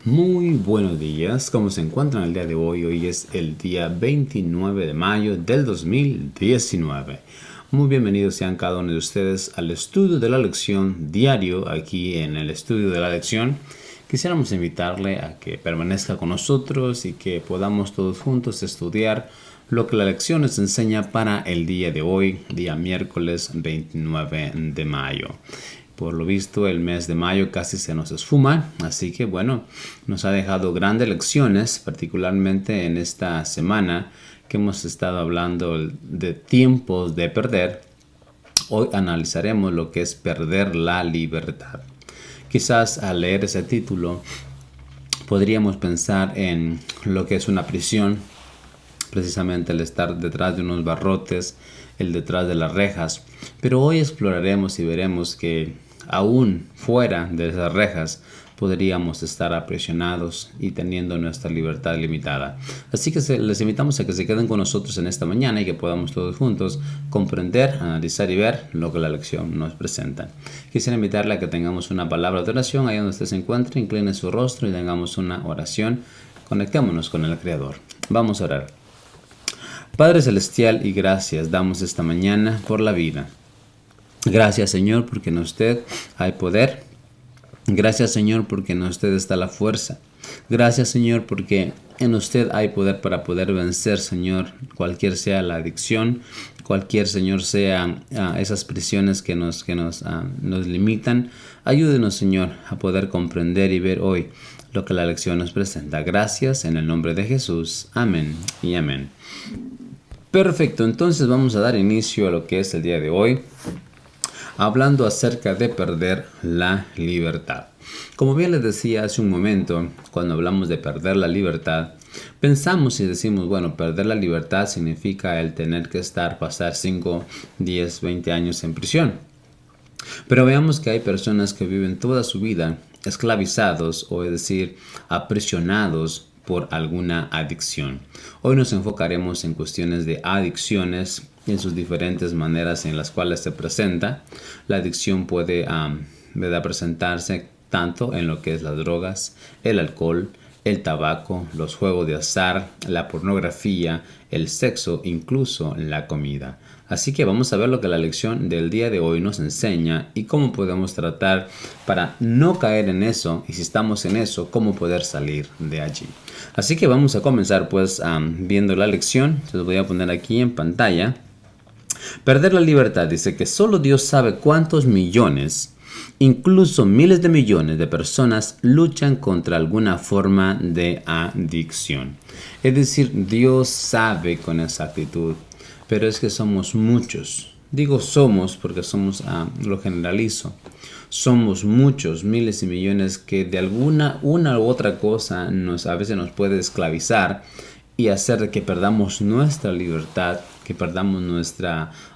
Muy buenos días, ¿cómo se encuentran el día de hoy? Hoy es el día 29 de mayo del 2019. Muy bienvenidos sean cada uno de ustedes al estudio de la lección diario aquí en el estudio de la lección. Quisiéramos invitarle a que permanezca con nosotros y que podamos todos juntos estudiar lo que la lección nos enseña para el día de hoy, día miércoles 29 de mayo. Por lo visto, el mes de mayo casi se nos esfuma, así que bueno, nos ha dejado grandes lecciones, particularmente en esta semana que hemos estado hablando de tiempos de perder. Hoy analizaremos lo que es perder la libertad. Quizás al leer ese título podríamos pensar en lo que es una prisión, precisamente el estar detrás de unos barrotes, el detrás de las rejas. Pero hoy exploraremos y veremos que aún fuera de esas rejas podríamos estar aprisionados y teniendo nuestra libertad limitada. Así que les invitamos a que se queden con nosotros en esta mañana y que podamos todos juntos comprender, analizar y ver lo que la lección nos presenta. Quisiera invitarle a que tengamos una palabra de oración ahí donde usted se encuentre, incline su rostro y tengamos una oración. Conectémonos con el Creador. Vamos a orar. Padre Celestial, y gracias damos esta mañana por la vida. Gracias, Señor, porque en usted hay poder. Gracias, Señor, porque en usted está la fuerza. Gracias, Señor, porque en usted hay poder para poder vencer, Señor, cualquier sea la adicción, cualquier, Señor, sea esas prisiones que nos limitan. Ayúdenos, Señor, a poder comprender y ver hoy lo que la lección nos presenta. Gracias en el nombre de Jesús. Amén y amén. Perfecto, entonces vamos a dar inicio a lo que es el día de hoy, hablando acerca de perder la libertad. Como bien les decía hace un momento, cuando hablamos de perder la libertad, pensamos y decimos, bueno, perder la libertad significa el tener que pasar 5, 10, 20 años en prisión. Pero veamos que hay personas que viven toda su vida esclavizados, o es decir, aprisionados por alguna adicción. Hoy nos enfocaremos en cuestiones de adicciones en sus diferentes maneras en las cuales se presenta. La adicción puede presentarse tanto en lo que es las drogas, el alcohol, el tabaco, los juegos de azar, la pornografía, el sexo, incluso la comida. Así que vamos a ver lo que la lección del día de hoy nos enseña y cómo podemos tratar para no caer en eso, y si estamos en eso, cómo poder salir de allí. Así que vamos a comenzar pues viendo la lección. Se los voy a poner aquí en pantalla. Perder la libertad dice que solo Dios sabe cuántos millones, incluso miles de millones de personas luchan contra alguna forma de adicción. Es decir, Dios sabe con exactitud, pero es que somos muchos. Digo somos porque lo generalizo. Somos muchos, miles y millones que de una u otra cosa a veces nos puede esclavizar y hacer que perdamos nuestra libertad, que perdamos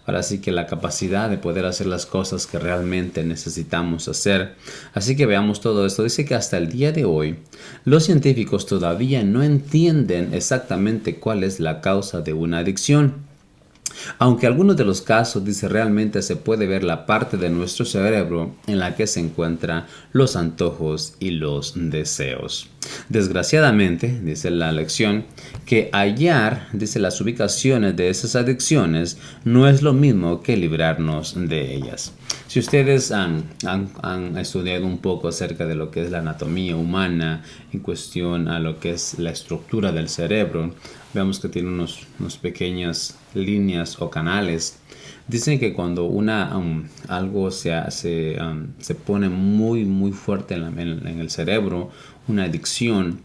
ahora sí que la capacidad de poder hacer las cosas que realmente necesitamos hacer. Así que veamos todo esto. Dice que hasta el día de hoy los científicos todavía no entienden exactamente cuál es la causa de una adicción. Aunque en algunos de los casos, dice, realmente se puede ver la parte de nuestro cerebro en la que se encuentran los antojos y los deseos. Desgraciadamente, dice la lección, que hallar, dice, las ubicaciones de esas adicciones no es lo mismo que librarnos de ellas. Si ustedes han estudiado un poco acerca de lo que es la anatomía humana en cuestión a lo que es la estructura del cerebro, vemos que tiene unos pequeñas líneas o canales. Dicen que cuando algo se pone muy muy fuerte en el cerebro, una adicción,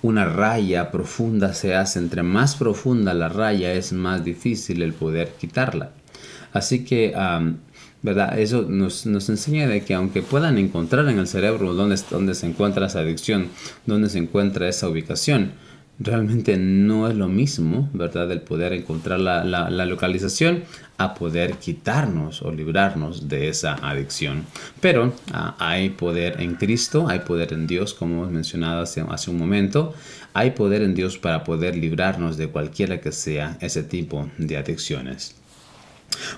una raya profunda se hace. Entre más profunda la raya es más difícil el poder quitarla. Así que ¿verdad? Eso nos enseña de que aunque puedan encontrar en el cerebro dónde se encuentra esa adicción, dónde se encuentra esa ubicación, realmente no es lo mismo, ¿verdad? El poder encontrar la localización a poder quitarnos o librarnos de esa adicción. Pero hay poder en Cristo, hay poder en Dios, como hemos mencionado hace un momento. Hay poder en Dios para poder librarnos de cualquiera que sea ese tipo de adicciones.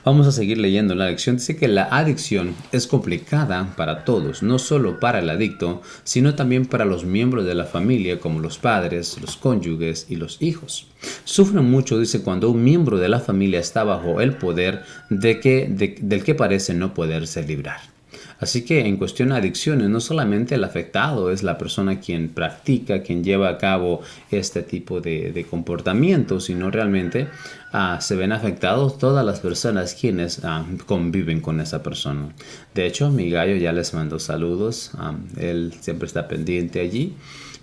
Vamos a seguir leyendo la lección. Dice que la adicción es complicada para todos, no solo para el adicto, sino también para los miembros de la familia como los padres, los cónyuges y los hijos. Sufren mucho, dice, cuando un miembro de la familia está bajo el poder del que parece no poderse librar. Así que en cuestión de adicciones, no solamente el afectado es la persona quien practica, quien lleva a cabo este tipo de comportamiento, sino realmente se ven afectados todas las personas quienes conviven con esa persona. De hecho, mi gallo ya les mandó saludos. Él siempre está pendiente allí.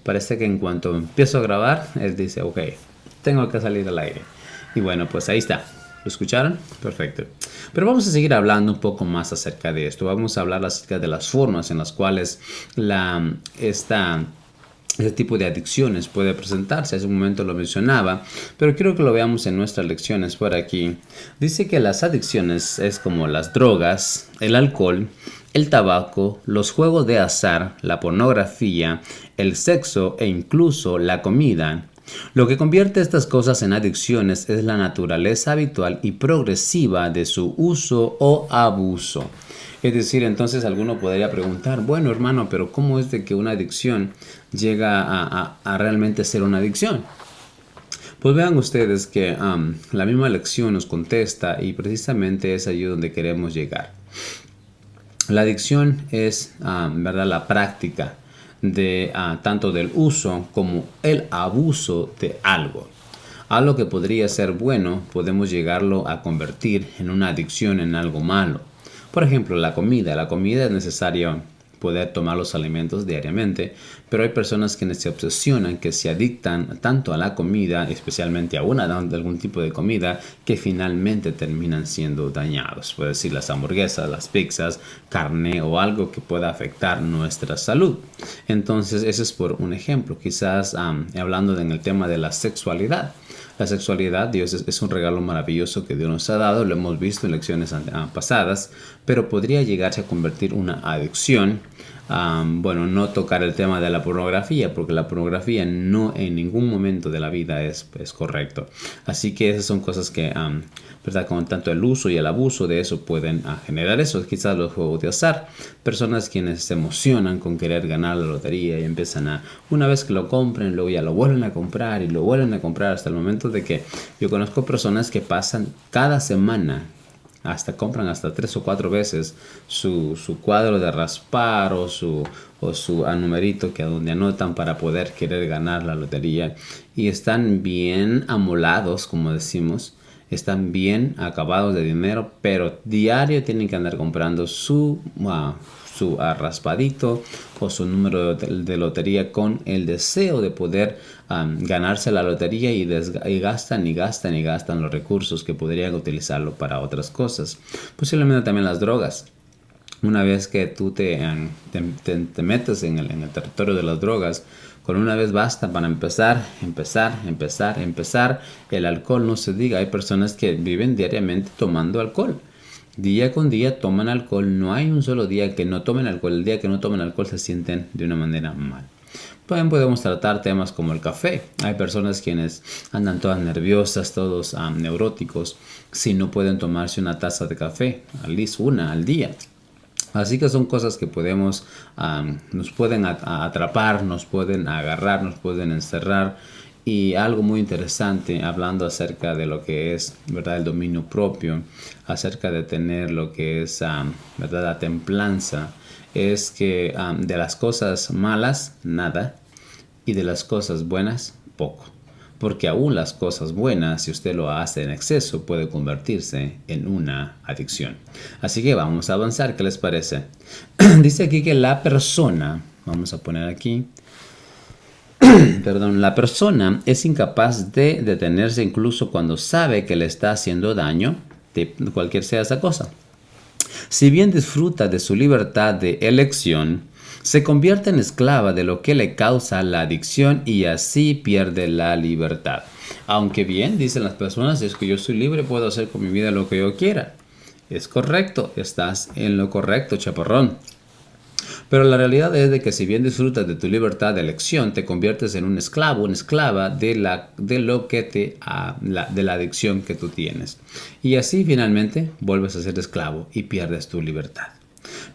Parece que en cuanto empiezo a grabar, él dice, ok, tengo que salir al aire. Y bueno, pues ahí está. ¿Lo escucharon? Perfecto. Pero vamos a seguir hablando un poco más acerca de esto. Vamos a hablar acerca de las formas en las cuales este tipo de adicciones puede presentarse. Hace un momento lo mencionaba, pero quiero que lo veamos en nuestras lecciones por aquí. Dice que las adicciones es como las drogas, el alcohol, el tabaco, los juegos de azar, la pornografía, el sexo e incluso la comida. Lo que convierte estas cosas en adicciones es la naturaleza habitual y progresiva de su uso o abuso. Es decir, entonces alguno podría preguntar, bueno hermano, pero ¿cómo es de que una adicción llega a realmente ser una adicción? Pues vean ustedes que la misma lección nos contesta y precisamente es allí donde queremos llegar. La adicción es, ¿verdad?, la práctica de tanto del uso como el abuso de algo. Algo que podría ser bueno, podemos llegarlo a convertir en una adicción, en algo malo. Por ejemplo, la comida. La comida es necesario poder tomar los alimentos diariamente, pero hay personas que se obsesionan, que se adictan tanto a la comida, especialmente a algún tipo de comida, que finalmente terminan siendo dañados. Puede decir las hamburguesas, las pizzas, carne o algo que pueda afectar nuestra salud. Entonces, ese es por un ejemplo. Quizás hablando en el tema de la sexualidad. La sexualidad, Dios es un regalo maravilloso que Dios nos ha dado, lo hemos visto en lecciones pasadas, pero podría llegarse a convertir una adicción. Bueno, no tocar el tema de la pornografía, porque la pornografía no en ningún momento de la vida es correcto. Así que esas son cosas que, ¿verdad?, con tanto el uso y el abuso de eso pueden generar eso. Quizás los juegos de azar, personas quienes se emocionan con querer ganar la lotería y empiezan una vez que lo compren, luego ya lo vuelven a comprar y lo vuelven a comprar hasta el momento de que yo conozco personas que pasan cada semana, compran hasta 3 o 4 veces su cuadro de raspar o su numerito que donde anotan para poder querer ganar la lotería, y están bien amolados, como decimos, están bien acabados de dinero, pero diario tienen que andar comprando su raspadito o su número de lotería con el deseo de poder ganarse la lotería, y gastan los recursos que podrían utilizarlo para otras cosas. Posiblemente también las drogas. Una vez que tú te metes en el territorio de las drogas, con una vez basta para empezar. El alcohol, no se diga. Hay personas que viven diariamente tomando alcohol. Día con día toman alcohol. No hay un solo día que no tomen alcohol. El día que no tomen alcohol se sienten de una manera mal. También podemos tratar temas como el café. Hay personas quienes andan todas nerviosas, todos neuróticos, si no pueden tomarse una taza de café, al least una al día. Así que son cosas que nos pueden atrapar, nos pueden agarrar, nos pueden encerrar. Y algo muy interesante, hablando acerca de lo que es, ¿verdad?, el dominio propio, acerca de tener lo que es, ¿verdad?, la templanza, es que de las cosas malas, nada, y de las cosas buenas, poco. Porque aún las cosas buenas, si usted lo hace en exceso, puede convertirse en una adicción. Así que vamos a avanzar, ¿qué les parece? Dice aquí que la persona, vamos a poner aquí, la persona es incapaz de detenerse incluso cuando sabe que le está haciendo daño, de cualquier sea esa cosa. Si bien disfruta de su libertad de elección, se convierte en esclava de lo que le causa la adicción y así pierde la libertad. Aunque bien, dicen las personas, es que yo soy libre, puedo hacer con mi vida lo que yo quiera. Es correcto, estás en lo correcto, chaparrón. Pero la realidad es de que si bien disfrutas de tu libertad de elección, te conviertes en un esclavo, una esclava de la adicción que tú tienes. Y así finalmente vuelves a ser esclavo y pierdes tu libertad.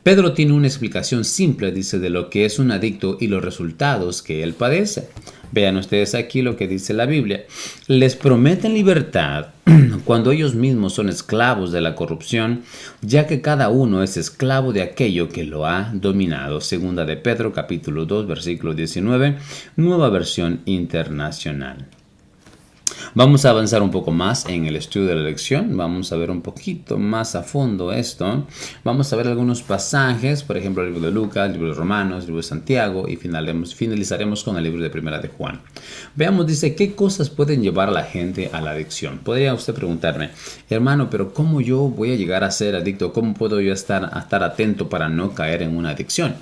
Pedro tiene una explicación simple, dice, de lo que es un adicto y los resultados que él padece. Vean ustedes aquí lo que dice la Biblia. Les prometen libertad cuando ellos mismos son esclavos de la corrupción, ya que cada uno es esclavo de aquello que lo ha dominado. Segunda de Pedro, capítulo 2, versículo 19, nueva versión internacional. Vamos a avanzar un poco más en el estudio de la lección. Vamos a ver un poquito más a fondo esto. Vamos a ver algunos pasajes, por ejemplo, el libro de Lucas, el libro de Romanos, el libro de Santiago y finalizaremos con el libro de Primera de Juan. Veamos, dice, ¿qué cosas pueden llevar a la gente a la adicción? Podría usted preguntarme, hermano, pero ¿cómo yo voy a llegar a ser adicto? ¿Cómo puedo yo estar atento para no caer en una adicción?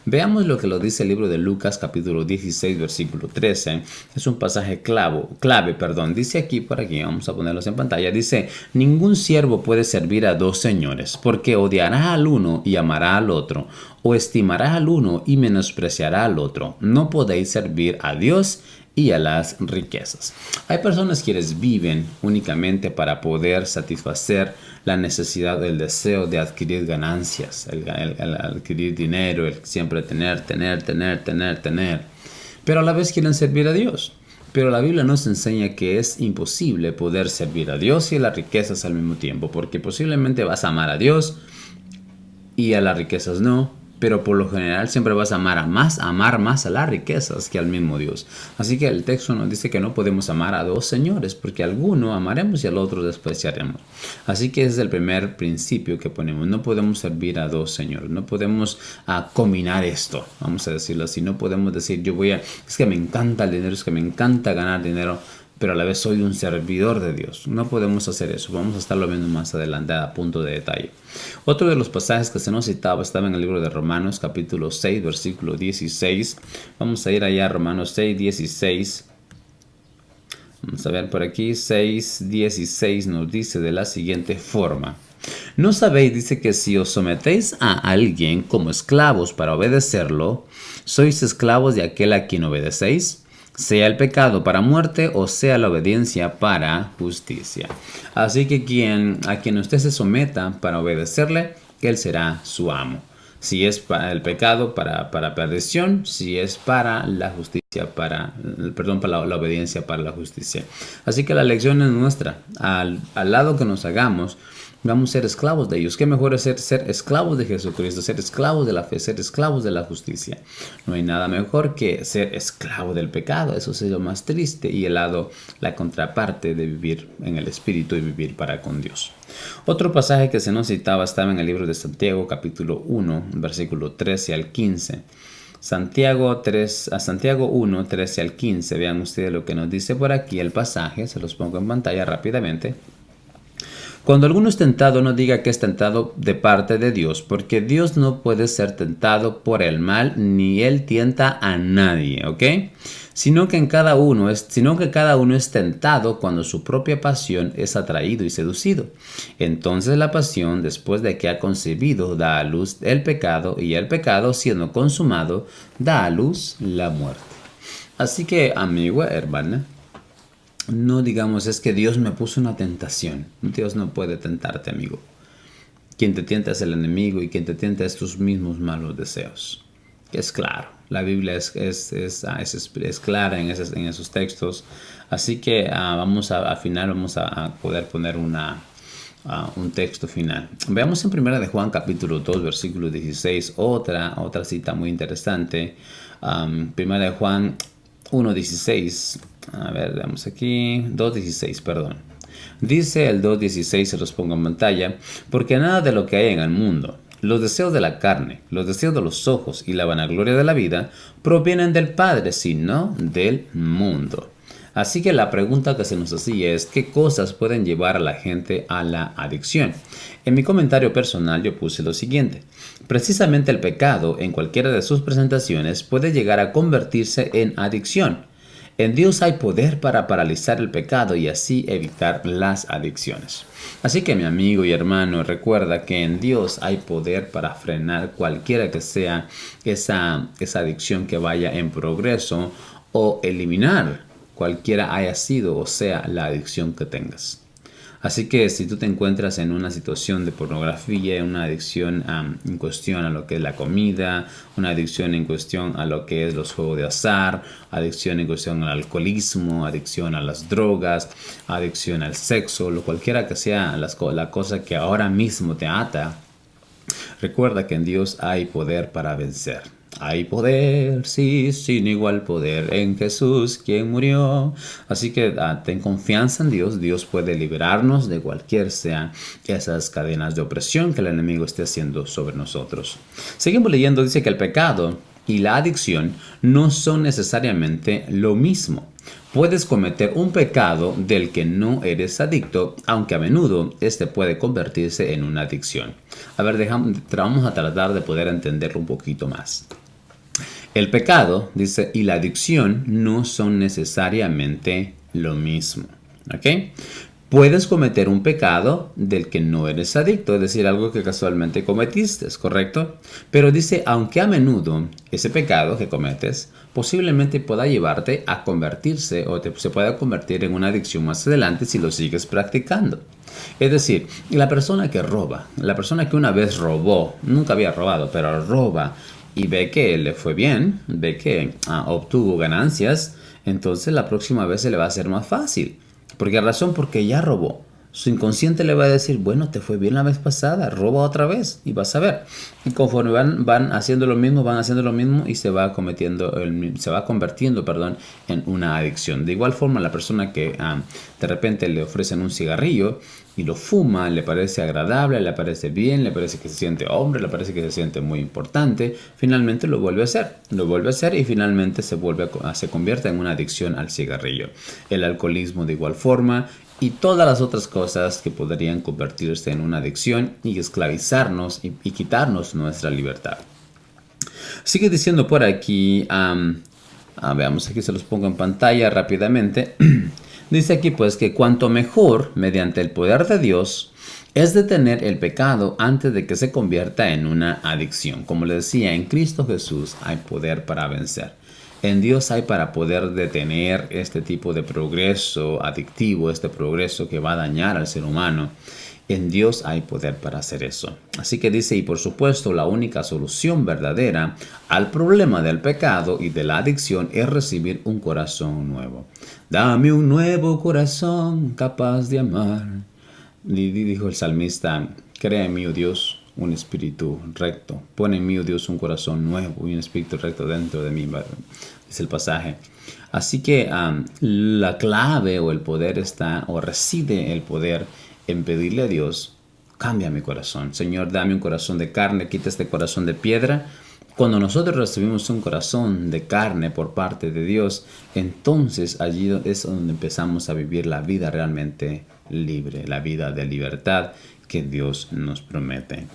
Veamos lo que lo dice el libro de Lucas, capítulo 16, versículo 13. Es un pasaje clave. Dice aquí, por aquí, vamos a ponerlos en pantalla. Dice, ningún siervo puede servir a dos señores, porque odiará al uno y amará al otro, o estimará al uno y menospreciará al otro. No podéis servir a Dios y a las riquezas. Hay personas quienes viven únicamente para poder satisfacer la necesidad, el deseo de adquirir ganancias, el adquirir dinero, el siempre tener. Pero a la vez quieren servir a Dios. Pero la Biblia nos enseña que es imposible poder servir a Dios y a las riquezas al mismo tiempo, porque posiblemente vas a amar a Dios y a las riquezas no. Pero por lo general siempre vas a amar más a las riquezas que al mismo Dios. Así que el texto nos dice que no podemos amar a dos señores, porque alguno amaremos y al otro despreciaremos. Así que ese es el primer principio que ponemos. No podemos servir a dos señores. No podemos combinar esto, vamos a decirlo así. No podemos decir, es que me encanta el dinero, es que me encanta ganar dinero, pero a la vez soy un servidor de Dios. No podemos hacer eso. Vamos a estarlo viendo más adelante a punto de detalle. Otro de los pasajes que se nos citaba estaba en el libro de Romanos, capítulo 6, versículo 16. Vamos a ir allá a Romanos 6, 16. Vamos a ver por aquí, 6, 16 nos dice de la siguiente forma. ¿No sabéis, dice, que si os sometéis a alguien como esclavos para obedecerlo, sois esclavos de aquel a quien obedecéis? Sea el pecado para muerte o sea la obediencia para justicia. Así que a quien usted se someta para obedecerle, él será su amo. Si es para el pecado, para perdición; si es para la justicia, para la obediencia, para la justicia. Así que la lección es nuestra. Al lado que nos hagamos, vamos a ser esclavos de ellos. ¿Qué mejor es ser esclavos de Jesucristo, ser esclavos de la fe, ser esclavos de la justicia? No hay nada mejor que ser esclavo del pecado. Eso es lo más triste y la contraparte de vivir en el Espíritu y vivir para con Dios. Otro pasaje que se nos citaba estaba en el libro de Santiago, capítulo 1, versículo 13 al 15. Santiago 1, 13 al 15. Vean ustedes lo que nos dice por aquí el pasaje. Se los pongo en pantalla rápidamente. Cuando alguno es tentado, no diga que es tentado de parte de Dios, porque Dios no puede ser tentado por el mal, ni Él tienta a nadie, ¿ok? Sino que cada uno es tentado cuando su propia pasión es atraído y seducido. Entonces la pasión, después de que ha concebido, da a luz el pecado, y el pecado, siendo consumado, da a luz la muerte. Así que, amigo, hermana, no digamos, es que Dios me puso una tentación. Dios no puede tentarte, amigo. Quien te tienta es el enemigo, y quien te tienta es tus mismos malos deseos. Es claro, la Biblia es clara en esos textos. Así que vamos a poder poner un texto final. Veamos en Primera de Juan, capítulo 2, versículo 16, otra cita muy interesante. Primera de Juan 1:16. A ver, veamos aquí. 2:16, perdón. Dice el 2:16, se los pongo en pantalla. Porque nada de lo que hay en el mundo, los deseos de la carne, los deseos de los ojos y la vanagloria de la vida, provienen del Padre, sino del mundo. Así que la pregunta que se nos hacía es: ¿qué cosas pueden llevar a la gente a la adicción? En mi comentario personal yo puse lo siguiente: precisamente el pecado, en cualquiera de sus presentaciones, puede llegar a convertirse en adicción. En Dios hay poder para paralizar el pecado y así evitar las adicciones. Así que mi amigo y hermano, recuerda que en Dios hay poder para frenar cualquiera que sea esa adicción que vaya en progreso o eliminar cualquiera haya sido o sea la adicción que tengas. Así que si tú te encuentras en una situación de pornografía, una adicción en cuestión a lo que es la comida, una adicción en cuestión a lo que es los juegos de azar, adicción en cuestión al alcoholismo, adicción a las drogas, adicción al sexo, lo cualquiera que sea la cosa que ahora mismo te ata, recuerda que en Dios hay poder para vencer. Hay poder, sí, sin igual poder en Jesús, quien murió. Así que ten confianza en Dios. Dios puede liberarnos de cualquier sea esas cadenas de opresión que el enemigo esté haciendo sobre nosotros. Seguimos leyendo, dice que el pecado y la adicción no son necesariamente lo mismo. Puedes cometer un pecado del que no eres adicto, aunque a menudo este puede convertirse en una adicción. A ver, vamos a tratar de poder entenderlo un poquito más. El pecado, dice, y la adicción no son necesariamente lo mismo. ¿Ok? Puedes cometer un pecado del que no eres adicto, es decir, algo que casualmente cometiste, ¿correcto? Pero dice, aunque a menudo ese pecado que cometes posiblemente pueda llevarte a convertirse o se pueda convertir en una adicción más adelante si lo sigues practicando. Es decir, la persona que roba, la persona que una vez robó, nunca había robado, pero roba y ve que le fue bien, ve que obtuvo ganancias, entonces la próxima vez se le va a hacer más fácil. ¿Por qué razón? Porque ya robó. Su inconsciente le va a decir, bueno, te fue bien la vez pasada, roba otra vez y vas a ver. Y conforme van haciendo lo mismo y se va convirtiendo en una adicción. De igual forma, la persona que de repente le ofrecen un cigarrillo y lo fuma, le parece agradable, le parece bien, le parece que se siente hombre, le parece que se siente muy importante, finalmente lo vuelve a hacer y finalmente se convierte en una adicción al cigarrillo. El alcoholismo de igual forma y todas las otras cosas que podrían convertirse en una adicción y esclavizarnos y quitarnos nuestra libertad. Sigue diciendo por aquí, veamos, aquí se los pongo en pantalla rápidamente. Dice aquí pues que cuanto mejor, mediante el poder de Dios, es detener el pecado antes de que se convierta en una adicción. Como le decía, en Cristo Jesús hay poder para vencer. En Dios hay para poder detener este tipo de progreso adictivo, este progreso que va a dañar al ser humano. En Dios hay poder para hacer eso. Así que dice, y por supuesto, la única solución verdadera al problema del pecado y de la adicción es recibir un corazón nuevo. Dame un nuevo corazón capaz de amar. Dijo el salmista, crea en mí, oh Dios, un espíritu recto. Pon en mí, oh Dios, un corazón nuevo y un espíritu recto dentro de mí. Dice el pasaje. Así que la clave o el poder está, o reside el poder en pedirle a Dios, cambia mi corazón. Señor, dame un corazón de carne, quita este corazón de piedra. Cuando nosotros recibimos un corazón de carne por parte de Dios, entonces allí es donde empezamos a vivir la vida realmente libre, la vida de libertad que Dios nos promete.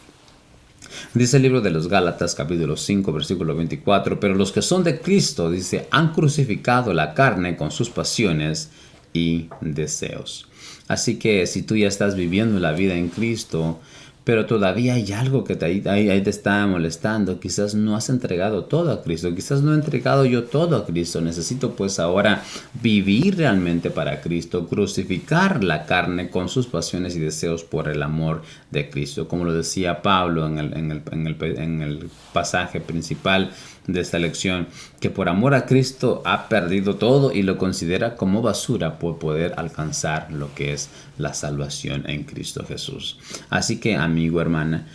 Dice el libro de los Gálatas, capítulo 5, versículo 24, pero los que son de Cristo, dice, han crucificado la carne con sus pasiones y deseos. Así que si tú ya estás viviendo la vida en Cristo, pero todavía hay algo que ahí te está molestando, quizás no has entregado todo a Cristo, quizás no he entregado yo todo a Cristo, necesito pues ahora vivir realmente para Cristo, crucificar la carne con sus pasiones y deseos por el amor de Cristo, como lo decía Pablo en el pasaje principal de esta lección, que por amor a Cristo ha perdido todo y lo considera como basura por poder alcanzar lo que es la salvación en Cristo Jesús. Así que, amigo, hermana,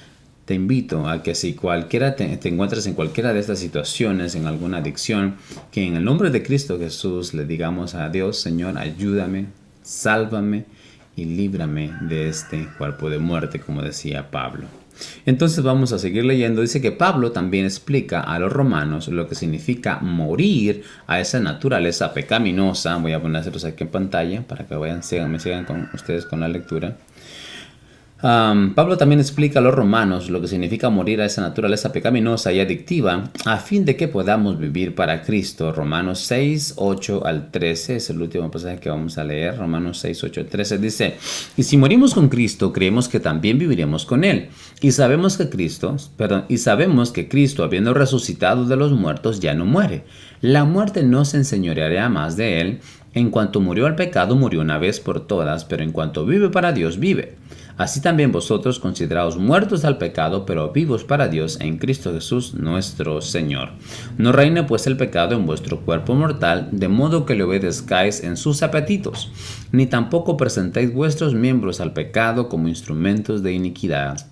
te invito a que si te encuentras en cualquiera de estas situaciones, en alguna adicción, que en el nombre de Cristo Jesús le digamos a Dios, Señor, ayúdame, sálvame y líbrame de este cuerpo de muerte, como decía Pablo. Entonces vamos a seguir leyendo. Dice que Pablo también explica a los romanos lo que significa morir a esa naturaleza pecaminosa. Voy a ponérselos aquí en pantalla para que me sigan con ustedes con la lectura. Pablo también explica a los romanos lo que significa morir a esa naturaleza pecaminosa y adictiva a fin de que podamos vivir para Cristo. Romanos 6, 8 al 13 es el último pasaje que vamos a leer. Romanos 6, 8 al 13 dice: y si morimos con Cristo, creemos que también viviremos con Él. Y sabemos que Cristo, habiendo resucitado de los muertos, ya no muere. La muerte no se enseñoreará más de Él. En cuanto murió al pecado, murió una vez por todas, pero en cuanto vive para Dios, vive. Así también vosotros, consideraos muertos al pecado, pero vivos para Dios en Cristo Jesús nuestro Señor. No reine pues el pecado en vuestro cuerpo mortal, de modo que le obedezcáis en sus apetitos, ni tampoco presentéis vuestros miembros al pecado como instrumentos de iniquidad,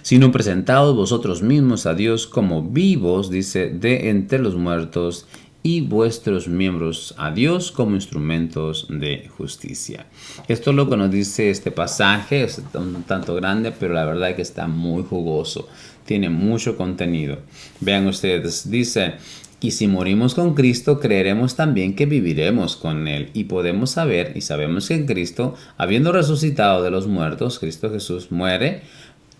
sino presentaos vosotros mismos a Dios como vivos, dice, de entre los muertos, y vuestros miembros a Dios como instrumentos de justicia. Esto es lo que nos dice este pasaje. Es un tanto grande, pero la verdad es que está muy jugoso. Tiene mucho contenido. Vean ustedes, dice: y si morimos con Cristo, creeremos también que viviremos con Él. Y podemos saber y sabemos que en Cristo, habiendo resucitado de los muertos, Cristo Jesús muere,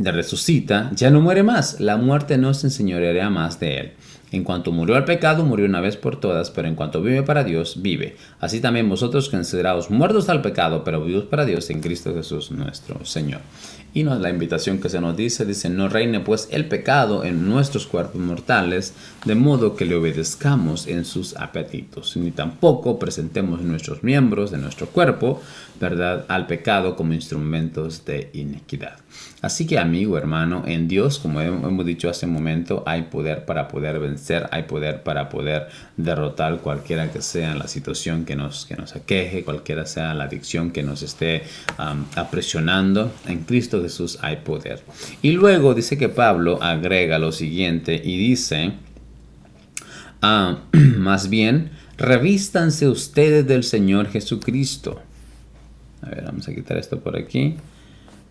resucita, ya no muere más. La muerte no se enseñoreará más de Él. En cuanto murió al pecado, murió una vez por todas, pero en cuanto vive para Dios, vive. Así también vosotros, consideraos muertos al pecado, pero vivos para Dios en Cristo Jesús nuestro Señor. Y la invitación que se nos dice, no reine pues el pecado en nuestros cuerpos mortales, de modo que le obedezcamos en sus apetitos, ni tampoco presentemos nuestros miembros de nuestro cuerpo, ¿verdad?, al pecado como instrumentos de iniquidad. Así que, amigo, hermano, en Dios, como hemos dicho hace un momento, hay poder para poder vencer, hay poder para poder derrotar cualquiera que sea la situación que nos aqueje, cualquiera sea la adicción que nos esté apresionando. En Cristo Jesús hay poder. Y luego dice que Pablo agrega lo siguiente y dice: más bien, revístanse ustedes del Señor Jesucristo. A ver, vamos a quitar esto por aquí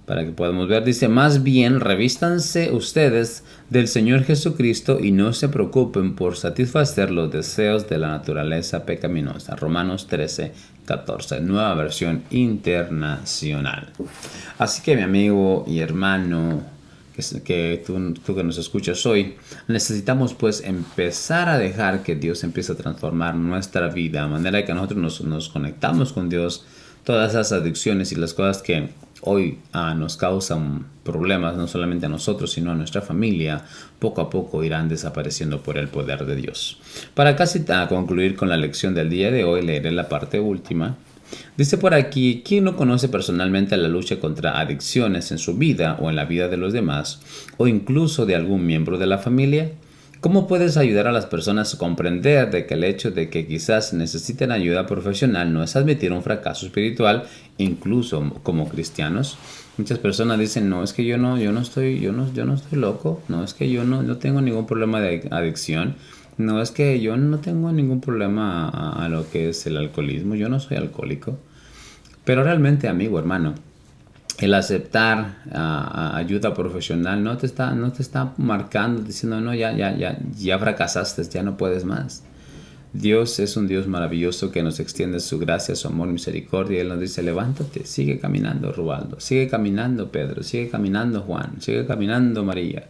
para que podamos ver. Dice: más bien, revístanse ustedes del Señor Jesucristo y no se preocupen por satisfacer los deseos de la naturaleza pecaminosa. Romanos 13, 14, nueva versión internacional. Así que, mi amigo y hermano, que tú que nos escuchas hoy, necesitamos pues empezar a dejar que Dios empiece a transformar nuestra vida, de manera que nosotros nos conectamos con Dios. Todas esas adicciones y las cosas que hoy nos causan problemas, no solamente a nosotros, sino a nuestra familia, poco a poco irán desapareciendo por el poder de Dios. Para casi concluir con la lección del día de hoy, leeré la parte última. Dice por aquí: ¿quién no conoce personalmente la lucha contra adicciones en su vida o en la vida de los demás, o incluso de algún miembro de la familia? ¿Cómo puedes ayudar a las personas a comprender de que el hecho de que quizás necesiten ayuda profesional no es admitir un fracaso espiritual, incluso como cristianos? Muchas personas dicen: no, es que yo no estoy loco, no, es que yo no tengo ningún problema de adicción, no, es que yo no tengo ningún problema a lo que es el alcoholismo, yo no soy alcohólico. Pero realmente, amigo, hermano, el aceptar ayuda profesional no te está marcando, diciendo: no, ya fracasaste, ya no puedes más. Dios es un Dios maravilloso que nos extiende su gracia, su amor, misericordia. Él nos dice: levántate, sigue caminando, Rubaldo, sigue caminando, Pedro, sigue caminando, Juan, sigue caminando, María.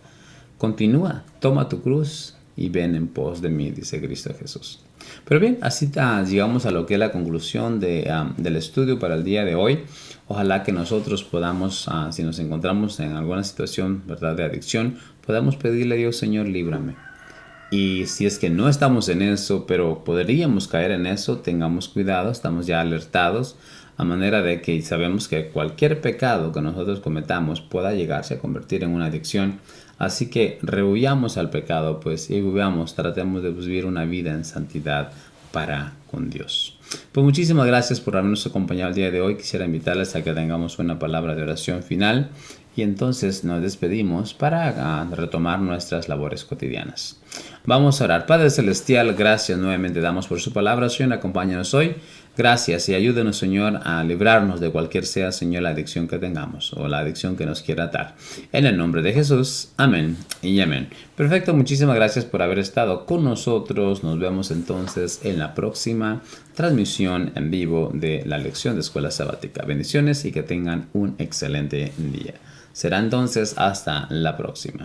Continúa, toma tu cruz y ven en pos de mí, dice Cristo Jesús. Pero bien, así llegamos a lo que es la conclusión del estudio para el día de hoy. Ojalá que nosotros podamos, si nos encontramos en alguna situación, ¿verdad?, de adicción, podamos pedirle a Dios: Señor, líbrame. Y si es que no estamos en eso, pero podríamos caer en eso, tengamos cuidado, estamos ya alertados, a manera de que sabemos que cualquier pecado que nosotros cometamos pueda llegarse a convertir en una adicción. Así que rehuyamos al pecado, pues, y tratemos de vivir una vida en santidad para con Dios. Pues muchísimas gracias por habernos acompañado el día de hoy. Quisiera invitarles a que tengamos una palabra de oración final y entonces nos despedimos para retomar nuestras labores cotidianas. Vamos a orar. Padre Celestial, gracias nuevamente damos por su palabra. Señor, acompáñanos hoy. Gracias y ayúdenos, Señor, a librarnos de cualquier sea, Señor, la adicción que tengamos o la adicción que nos quiera atar. En el nombre de Jesús. Amén y amén. Perfecto, muchísimas gracias por haber estado con nosotros. Nos vemos entonces en la próxima transmisión en vivo de la lección de Escuela Sabática. Bendiciones y que tengan un excelente día. Será entonces hasta la próxima.